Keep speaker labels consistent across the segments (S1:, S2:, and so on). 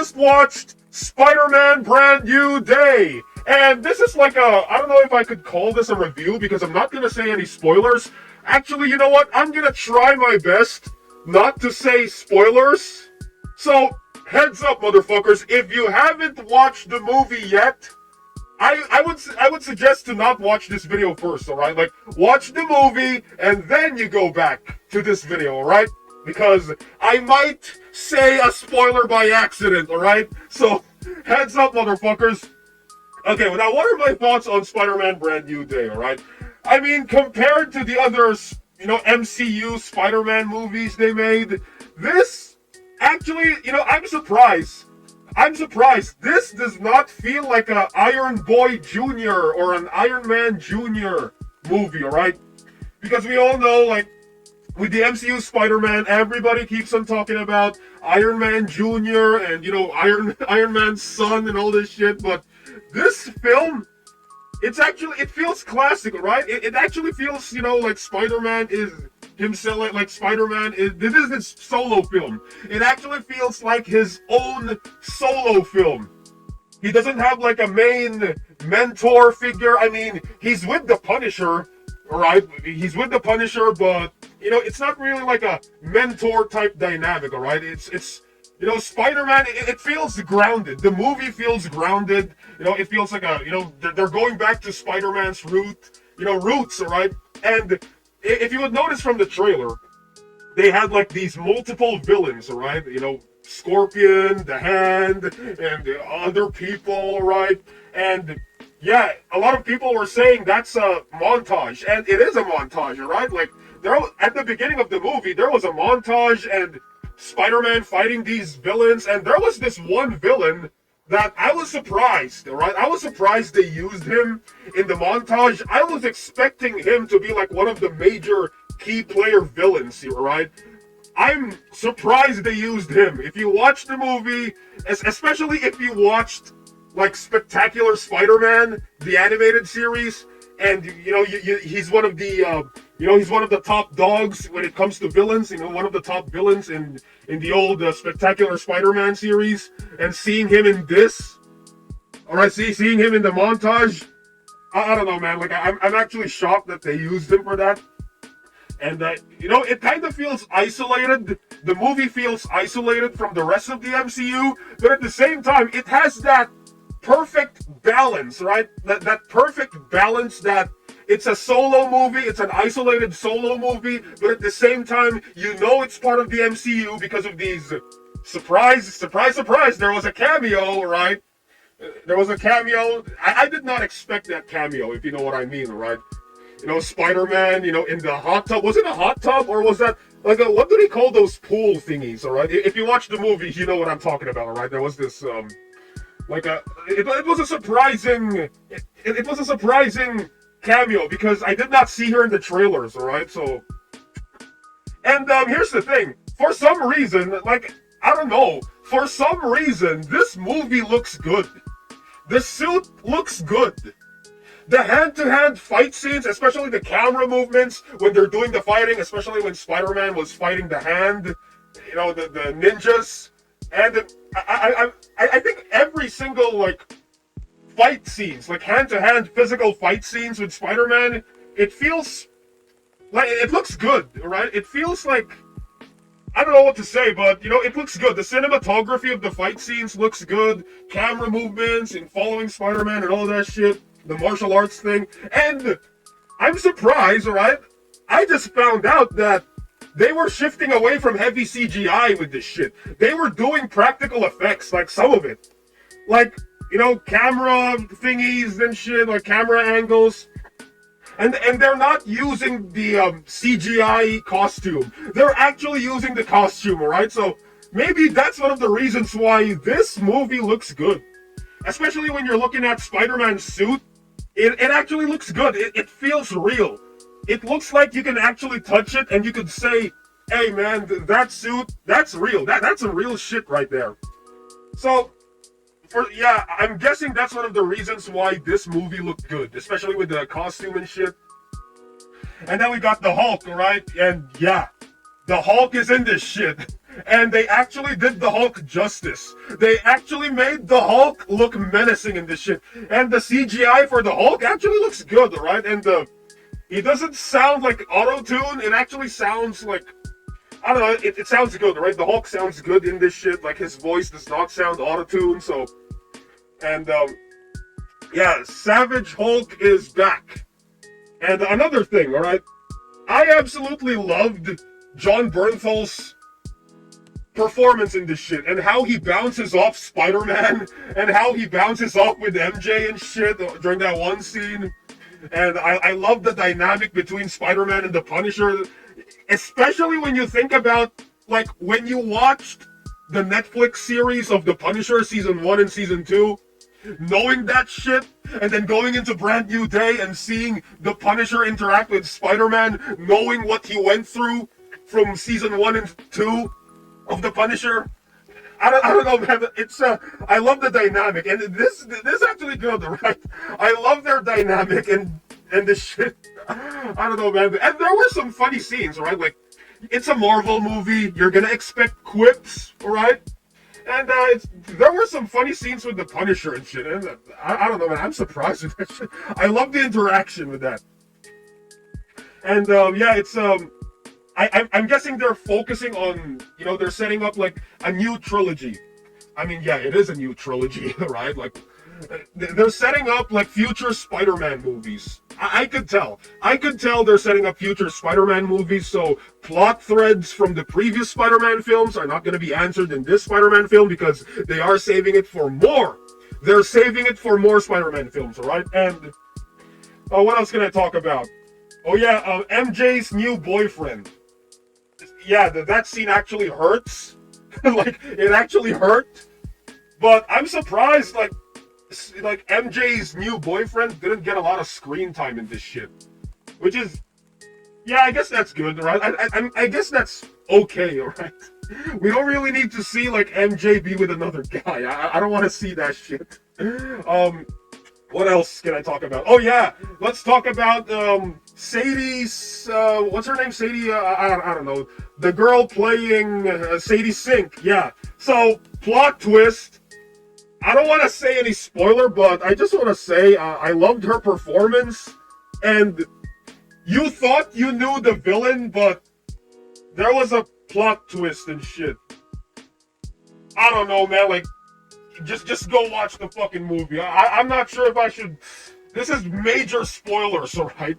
S1: just watched Spider-Man Brand New Day. And this is like I don't know if I could call this a review because I'm not going to say any spoilers. Actually, you know what? I'm going to try my best not to say spoilers. So, heads up, motherfuckers. If you haven't watched the movie yet, I would suggest to not watch this video first, alright? Like, watch the movie, and then you go back to this video, alright? Because I might say a spoiler by accident, alright? So, heads up, motherfuckers. Okay, well, now, what are my thoughts on Spider-Man Brand New Day, alright? I mean, compared to the other, MCU Spider-Man movies they made, this, actually, I'm surprised. This does not feel like an Iron Boy Jr. or an Iron Man Jr. movie, alright? Because we all know, like, with the MCU Spider-Man, everybody keeps on talking about Iron Man Jr. and, Iron Man's son and all this shit, but this film, it feels classic, right? It actually feels, like Spider-Man is himself, like Spider-Man this is his solo film. It actually feels like his own solo film. He doesn't have like a main mentor figure. I mean, he's with the Punisher, alright? He's with the Punisher, but, it's not really like a mentor type dynamic, alright? It's Spider-Man, it feels grounded. The movie feels grounded. It feels like they're going back to Spider-Man's roots, alright? And if you would notice from the trailer, they had like these multiple villains, alright? Scorpion, the Hand, and other people, alright? And yeah, a lot of people were saying that's a montage, and it is a montage, alright? Like, at the beginning of the movie, there was a montage, and Spider-Man fighting these villains, and there was this one villain that I was surprised, alright? I was surprised they used him in the montage. I was expecting him to be like one of the major key player villains here, alright? I'm surprised they used him. If you watch the movie, especially if you watched like Spectacular Spider-Man, the animated series, and he's one of the he's one of the top dogs when it comes to villains. One of the top villains in the old Spectacular Spider-Man series. And seeing him in this, alright, seeing him in the montage, I don't know, man. Like, I'm actually shocked that they used him for that. And it kind of feels isolated. The movie feels isolated from the rest of the MCU, but at the same time, it has that perfect balance, right? That perfect balance that it's a solo movie, it's an isolated solo movie, but at the same time, it's part of the MCU because of these surprise, there was a cameo, right? There was a cameo. I did not expect that cameo, if you know what I mean, right? Spider-Man, in the hot tub. Was it a hot tub, or was that, like, what do they call those pool thingies, alright? If you watch the movie, you know what I'm talking about, alright? There was this, it was a surprising, it was a surprising cameo, because I did not see her in the trailers, alright? So, and, here's the thing. For some reason, like, I don't know, for some reason, this movie looks good. The suit looks good. The hand-to-hand fight scenes, especially the camera movements when they're doing the fighting, especially when Spider-Man was fighting the Hand, the ninjas, and I think every single, like, fight scenes, like hand-to-hand physical fight scenes with Spider-Man, it feels like, it looks good, right? It feels like, I don't know what to say, but, it looks good. The cinematography of the fight scenes looks good, camera movements and following Spider-Man and all that shit. The martial arts thing, and I'm surprised, alright? I just found out that they were shifting away from heavy CGI with this shit. They were doing practical effects, like some of it. Like, camera thingies and shit, like camera angles. And they're not using the CGI costume. They're actually using the costume, alright? So, maybe that's one of the reasons why this movie looks good. Especially when you're looking at Spider-Man's suit. It actually looks good. It feels real. It looks like you can actually touch it and you could say, hey man, that suit, that's real. That's a real shit right there. So, I'm guessing that's one of the reasons why this movie looked good. Especially with the costume and shit. And then we got the Hulk, right? And yeah, the Hulk is in this shit. And they actually did the Hulk justice. They actually made the Hulk look menacing in this shit. And the CGI for the Hulk actually looks good, right? And he doesn't sound like auto-tune. It actually sounds like, I don't know, it sounds good, right? The Hulk sounds good in this shit. Like, his voice does not sound auto-tune, so... And, yeah, Savage Hulk is back. And another thing, alright? I absolutely loved John Bernthal's performance in this shit, and how he bounces off Spider-Man, and how he bounces off with MJ and shit during that one scene. And I love the dynamic between Spider-Man and the Punisher, especially when you think about, like, when you watched the Netflix series of the Punisher season 1 and season 2, knowing that shit, and then going into Brand New Day and seeing the Punisher interact with Spider-Man, knowing what he went through from season 1 and 2 of the Punisher. I don't know, man. It's I love the dynamic, and this actually good, right? I love their dynamic and the shit. I don't know, man. And there were some funny scenes, right? Like, it's a Marvel movie. You're gonna expect quips, right? And there were some funny scenes with the Punisher and shit. And I don't know, man. I'm surprised with that shit. I love the interaction with that. And yeah, it's I'm guessing they're focusing on, you know, they're setting up like a new trilogy. I mean, yeah, it is a new trilogy, right? Like, they're setting up like future Spider-Man movies. I could tell. I could tell they're setting up future Spider-Man movies, so plot threads from the previous Spider-Man films are not going to be answered in this Spider-Man film because they are saving it for more. They're saving it for more Spider-Man films, alright? And what else can I talk about? Oh yeah, MJ's new boyfriend. Yeah, that scene actually hurts. Like, it actually hurt. But I'm surprised, like MJ's new boyfriend didn't get a lot of screen time in this shit. Which is, yeah, I guess that's good, right? I guess that's okay, alright? We don't really need to see, like, MJ be with another guy. I don't want to see that shit. What else can I talk about? Oh yeah, let's talk about Sadie's, what's her name? Sadie, I don't know. The girl playing Sadie Sink, yeah. So, plot twist. I don't want to say any spoiler, but I just want to say I loved her performance. And you thought you knew the villain, but there was a plot twist and shit. I don't know, man, like, just go watch the fucking movie. I'm not sure if I should... This is major spoilers, alright?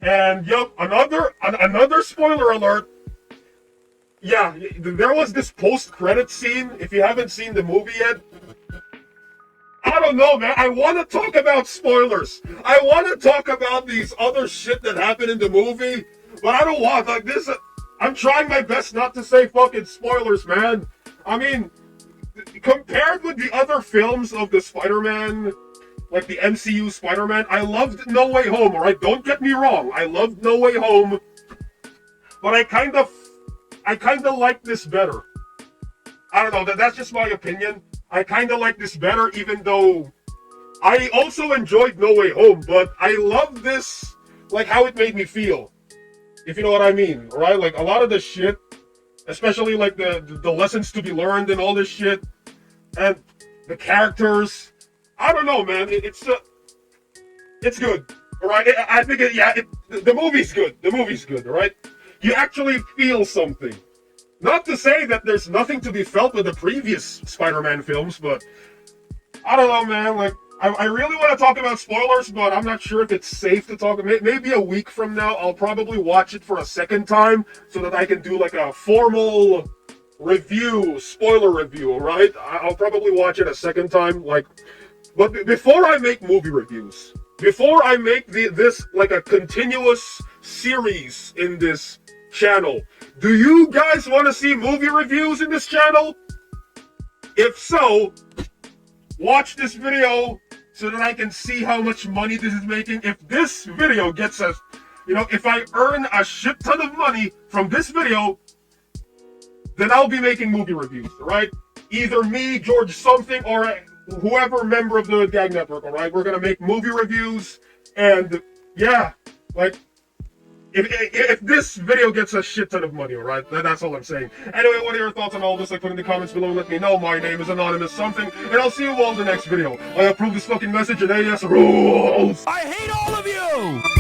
S1: And, yep, another spoiler alert. Yeah, there was this post-credit scene, if you haven't seen the movie yet. I don't know, man. I want to talk about spoilers. I want to talk about these other shit that happened in the movie, but I don't want, like, this... I'm trying my best not to say fucking spoilers, man. I mean... Compared with the other films of the Spider-Man, like the MCU Spider-Man, I loved No Way Home, alright? Don't get me wrong, I loved No Way Home, but I kind of like this better. I don't know, that's just my opinion. I kind of like this better, even though I also enjoyed No Way Home, but I love this, like, how it made me feel, if you know what I mean, alright? Like, a lot of the shit, especially like the lessons to be learned and all this shit, and the characters. I don't know, man. It's good, all right. I think the movie's good. The movie's good, all right. You actually feel something. Not to say that there's nothing to be felt with the previous Spider-Man films, but I don't know, man. Like, I really want to talk about spoilers, but I'm not sure if it's safe to talk. Maybe a week from now, I'll probably watch it for a second time so that I can do like a formal review, spoiler review, alright? I'll probably watch it a second time, like... But before I make movie reviews, before I make this like a continuous series in this channel, do you guys want to see movie reviews in this channel? If so, watch this video so that I can see how much money this is making. If this video gets us, you know, if I earn a shit ton of money from this video, then I'll be making movie reviews, right? Either me, George something, or whoever member of the Gag Network, alright? We're gonna make movie reviews, and yeah, like, if this video gets a shit ton of money, alright? That's all I'm saying. Anyway, what are your thoughts on all this? Like, put in the comments below, let me know. My name is Anonymous Something, and I'll see you all in the next video. I approve this fucking message, and AS rules!
S2: I hate all of you!